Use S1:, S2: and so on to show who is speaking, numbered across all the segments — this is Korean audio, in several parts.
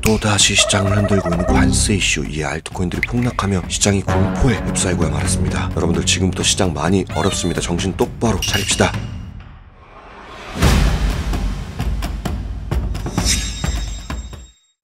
S1: 또다시 시장을 흔들고 있는 관세 이슈. 이 알트코인들이 폭락하며 시장이 공포에 휩싸이고야 말았습니다. 여러분들 지금부터 시장 많이 어렵습니다. 정신 똑바로 차립시다.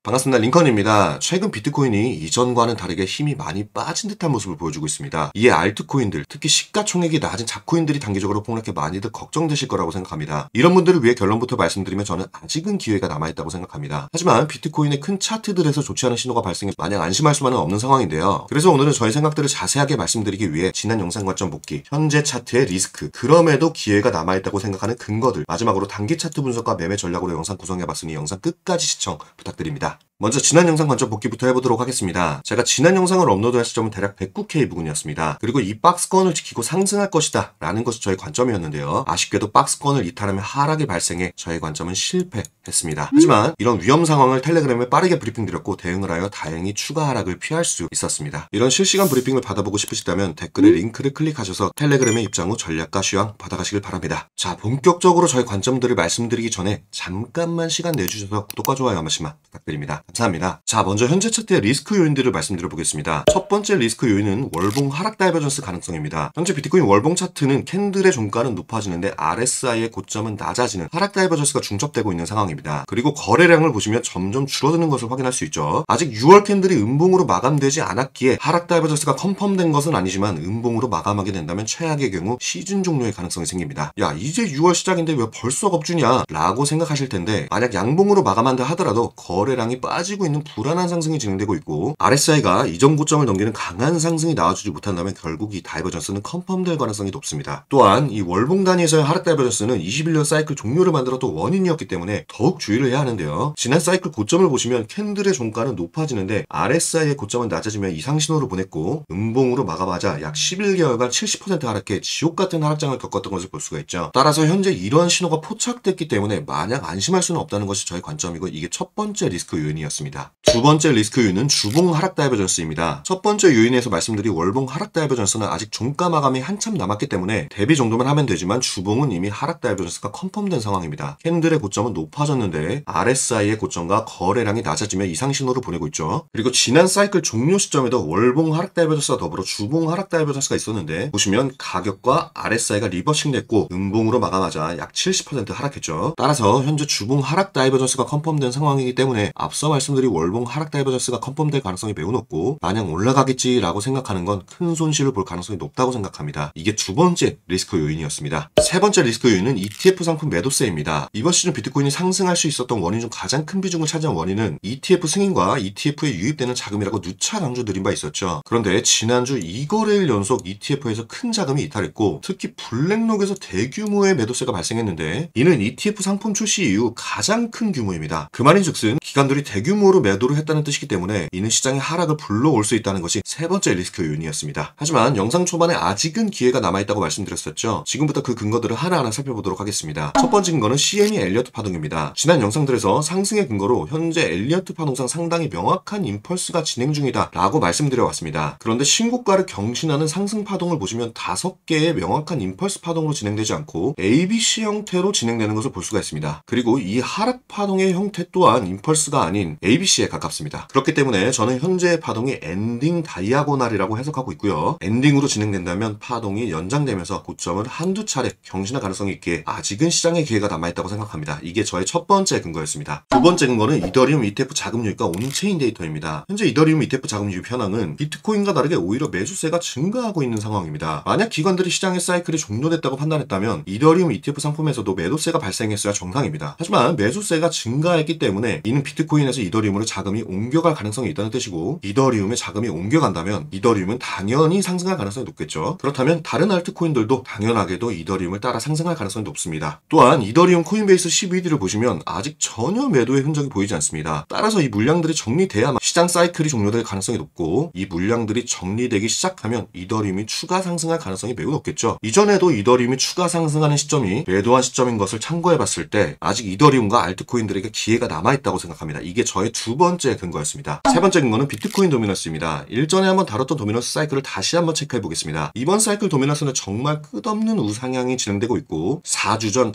S1: 반갑습니다. 링컨입니다. 최근 비트코인이 이전과는 다르게 힘이 많이 빠진 듯한 모습을 보여주고 있습니다. 이에 알트코인들, 특히 시가총액이 낮은 잡코인들이 단기적으로 폭락해 많이들 걱정되실 거라고 생각합니다. 이런 분들을 위해 결론부터 말씀드리면 저는 아직은 기회가 남아있다고 생각합니다. 하지만 비트코인의 큰 차트들에서 좋지 않은 신호가 발생해 마냥 안심할 수만은 없는 상황인데요. 그래서 오늘은 저의 생각들을 자세하게 말씀드리기 위해 지난 영상 관점 복귀, 현재 차트의 리스크, 그럼에도 기회가 남아있다고 생각하는 근거들, 마지막으로 단기 차트 분석과 매매 전략으로 영상 구성해봤으니 영상 끝까지 시청 부탁드립니다. 먼저 지난 영상 관점 복귀부터 해보도록 하겠습니다. 제가 지난 영상을 업로드할 시점은 대략 109K 부근이었습니다. 그리고 이 박스권을 지키고 상승할 것이다 라는 것이 저의 관점이었는데요. 아쉽게도 박스권을 이탈하며 하락이 발생해 저의 관점은 실패했습니다. 하지만 이런 위험 상황을 텔레그램에 빠르게 브리핑드렸고 대응을 하여 다행히 추가 하락을 피할 수 있었습니다. 이런 실시간 브리핑을 받아보고 싶으시다면 댓글에 링크를 클릭하셔서 텔레그램에 입장 후 전략과 시황 받아가시길 바랍니다. 자, 본격적으로 저의 관점들을 말씀드리기 전에 잠깐만 시간 내주셔서 구독과 좋아요 한 번씩만 부탁드립니다. 감사합니다. 자, 먼저 현재 차트의 리스크 요인들을 말씀드려 보겠습니다. 첫 번째 리스크 요인은 월봉 하락 다이버전스 가능성입니다. 현재 비트코인 월봉 차트는 캔들의 종가는 높아지는데 RSI의 고점은 낮아지는 하락 다이버전스가 중첩되고 있는 상황입니다. 그리고 거래량을 보시면 점점 줄어드는 것을 확인할 수 있죠. 아직 6월 캔들이 음봉으로 마감되지 않았기에 하락 다이버전스가 컨펌된 것은 아니지만 음봉으로 마감하게 된다면 최악의 경우 시즌 종료의 가능성이 생깁니다. 야, 이제 6월 시작인데 왜 벌써 겁주냐 라고 생각하실 텐데, 만약 양봉으로 마감한다 하더라도 거래량이 빠지고 있는 불안한 상승이 진행되고 있고 RSI가 이전 고점을 넘기는 강한 상승이 나와주지 못한다면 결국 이 다이버전스는 컨펌될 가능성이 높습니다. 또한 이 월봉 단위에서의 하락 다이버전스는 21년 사이클 종료를 만들었던 원인이었기 때문에 더욱 주의를 해야 하는데요. 지난 사이클 고점을 보시면 캔들의 종가는 높아지는데 RSI의 고점은 낮아지며 이상 신호를 보냈고 음봉으로 마감하자 약 11개월간 70% 하락해 지옥같은 하락장을 겪었던 것을 볼 수가 있죠. 따라서 현재 이러한 신호가 포착됐기 때문에 마냥 안심할 수는 없다는 것이 저의 관점이고, 이게 첫 번째 리스크 요인이었습니다. 두 번째 리스크 요인은 주봉 하락 다이버전스입니다. 첫 번째 요인에서 말씀드린 월봉 하락 다이버전스는 아직 종가 마감이 한참 남았기 때문에 대비 정도만 하면 되지만 주봉은 이미 하락 다이버전스가 컨펌된 상황입니다. 캔들의 고점은 높아졌는데 RSI의 고점과 거래량이 낮아지며 이상 신호를 보내고 있죠. 그리고 지난 사이클 종료 시점에도 월봉 하락 다이버전스와 더불어 주봉 하락 다이버전스가 있었는데 보시면 가격과 RSI가 리버싱 됐고 음봉으로 마감하자 약 70% 하락했죠. 따라서 현재 주봉 하락 다이버전스가 컨펌된 상황이기 때문에 앞서 말씀드린 월봉 하락 다이버전스가 컨펌될 가능성이 매우 높고 마냥 올라가겠지라고 생각하는 건 큰 손실을 볼 가능성이 높다고 생각합니다. 이게 두 번째 리스크 요인이었습니다. 세 번째 리스크 요인은 ETF 상품 매도세입니다. 이번 시즌 비트코인이 상승할 수 있었던 원인 중 가장 큰 비중을 차지한 원인은 ETF 승인과 ETF에 유입되는 자금이라고 누차 강조드린 바 있었죠. 그런데 지난주 2거래일 연속 ETF에서 큰 자금이 이탈했고 특히 블랙록에서 대규모의 매도세가 발생했는데 이는 ETF 상품 출시 이후 가장 큰 규모입니다. 그 말인즉슨 기관들이 대규모로 매도를 했다는 뜻이기 때문에 이는 시장의 하락을 불러올 수 있다는 것이 세 번째 리스크 요인이었습니다. 하지만 영상 초반에 아직은 기회가 남아있다고 말씀드렸었죠. 지금부터 그 근거들을 하나하나 살펴보도록 하겠습니다. 첫 번째 근거는 CME 엘리어트 파동입니다. 지난 영상들에서 상승의 근거로 현재 엘리어트 파동상 상당히 명확한 임펄스가 진행 중이다 라고 말씀드려왔습니다. 그런데 신고가를 경신하는 상승 파동을 보시면 5개의 명확한 임펄스 파동으로 진행되지 않고 ABC 형태로 진행되는 것을 볼 수가 있습니다. 그리고 이 하락 파동의 형태 또한 임펄스가 아닌 ABC에 가깝습니다. 그렇기 때문에 저는 현재의 파동이 엔딩 다이아고날이라고 해석하고 있고요. 엔딩으로 진행된다면 파동이 연장되면서 고점을 한두 차례 경신할 가능성이 있기에 아직은 시장의 기회가 남아있다고 생각합니다. 이게 저의 첫 번째 근거였습니다. 두 번째 근거는 이더리움 ETF 자금 유입과 온체인 데이터입니다. 현재 이더리움 ETF 자금 유입 현황은 비트코인과 다르게 오히려 매수세가 증가하고 있는 상황입니다. 만약 기관들이 시장의 사이클이 종료됐다고 판단했다면 이더리움 ETF 상품에서도 매도세가 발생했어야 정상입니다. 하지만 매수세가 증가했기 때문에 이는 비트코인에서 이더리움으로 자금이 옮겨갈 가능성이 있다는 뜻이고, 이더리움에 자금이 옮겨간다면 이더리움은 당연히 상승할 가능성이 높겠죠. 그렇다면 다른 알트코인들도 당연하게도 이더리움을 따라 상승할 가능성이 높습니다. 또한 이더리움 코인베이스 12D를 보시면 아직 전혀 매도의 흔적이 보이지 않습니다. 따라서 이 물량들이 정리돼야만 시장 사이클이 종료될 가능성이 높고, 이 물량들이 정리되기 시작하면 이더리움이 추가 상승할 가능성이 매우 높겠죠. 이전에도 이더리움이 추가 상승하는 시점이 매도한 시점인 것을 참고해봤을 때 아직 이더리움과 알트코인들에게 기회가 남아있다고 생각합니다. 이게 저의 두 번째 번째 근거였습니다. 세 번째 근거는 비트코인 도미넌스입니다. 일전에 한번 다뤘던 도미넌스 사이클을 다시 한번 체크해 보겠습니다. 이번 사이클 도미넌스는 정말 끝없는 우상향이 진행되고 있고 4주 전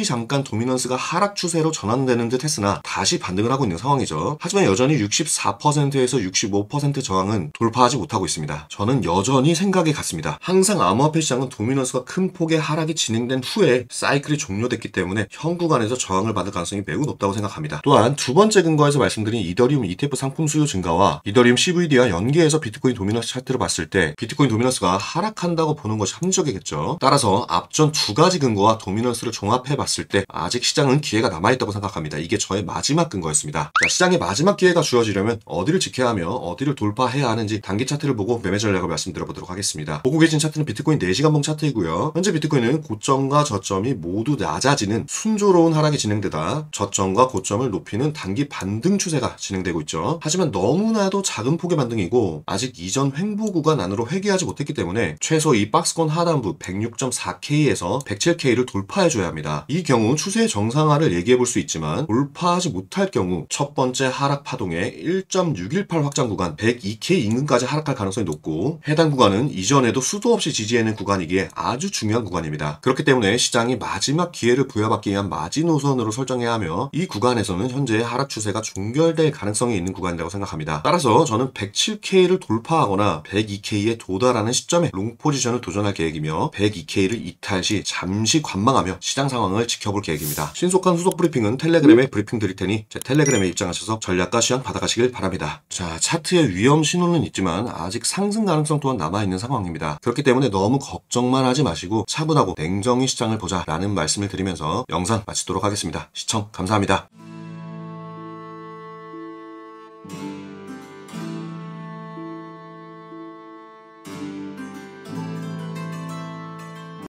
S1: 잠깐 도미넌스가 하락 추세로 전환되는 듯 했으나 다시 반등을 하고 있는 상황이죠. 하지만 여전히 64%에서 65% 저항은 돌파하지 못하고 있습니다. 저는 여전히 생각이 같습니다. 항상 암호화폐 시장은 도미넌스가 큰 폭의 하락이 진행된 후에 사이클이 종료됐기 때문에 현 구간에서 저항을 받을 가능성이 매우 높다고 생각합니다. 또한 두 번째 근거에서 말씀드린 이더리움 ETF 상품 수요 증가와 이더리움 CVD와 연계해서 비트코인 도미넌스 차트를 봤을 때 비트코인 도미넌스가 하락한다고 보는 것이 합리적이겠죠. 따라서 앞전 두 가지 근거와 도미넌스를 종합해 봤을 때 아직 시장은 기회가 남아있다고 생각합니다. 이게 저의 마지막 근거였습니다. 자, 시장의 마지막 기회가 주어지려면 어디를 지켜야 하며 어디를 돌파해야 하는지 단기 차트를 보고 매매 전략을 말씀드려보도록 하겠습니다. 보고 계신 차트는 비트코인 4시간봉 차트이고요. 현재 비트코인은 고점과 저점이 모두 낮아지는 순조로운 하락이 진행되다 저점과 고점을 높이는 단기 반등 추세가 진행되고 있죠. 하지만 너무나도 작은 폭의 반등이고 아직 이전 횡보 구간 안으로 회귀하지 못했기 때문에 최소 이 박스권 하단부 106.4K에서 107K를 돌파해줘야 합니다. 이 경우 추세의 정상화를 얘기해 볼 수 있지만 돌파하지 못할 경우 첫 번째 하락 파동의 1.618 확장 구간 102K 인근까지 하락할 가능성이 높고 해당 구간은 이전에도 수도 없이 지지해낸 구간이기에 아주 중요한 구간입니다. 그렇기 때문에 시장이 마지막 기회를 부여받기 위한 마지노선으로 설정해야 하며 이 구간에서는 현재 하락 추세가 종결될 가능성이 있는 구간이라고 생각합니다. 따라서 저는 107K를 돌파하거나 102K에 도달하는 시점에 롱 포지션을 도전할 계획이며 102K를 이탈 시 잠시 관망하며 시장 상황을 지켜볼 계획입니다. 신속한 후속 브리핑은 텔레그램에 브리핑 드릴 테니 제 텔레그램에 입장하셔서 전략과 시황 받아가시길 바랍니다. 자, 차트의 위험 신호는 있지만 아직 상승 가능성 또한 남아있는 상황입니다. 그렇기 때문에 너무 걱정만 하지 마시고 차분하고 냉정히 시장을 보자라는 말씀을 드리면서 영상 마치도록 하겠습니다. 시청 감사합니다.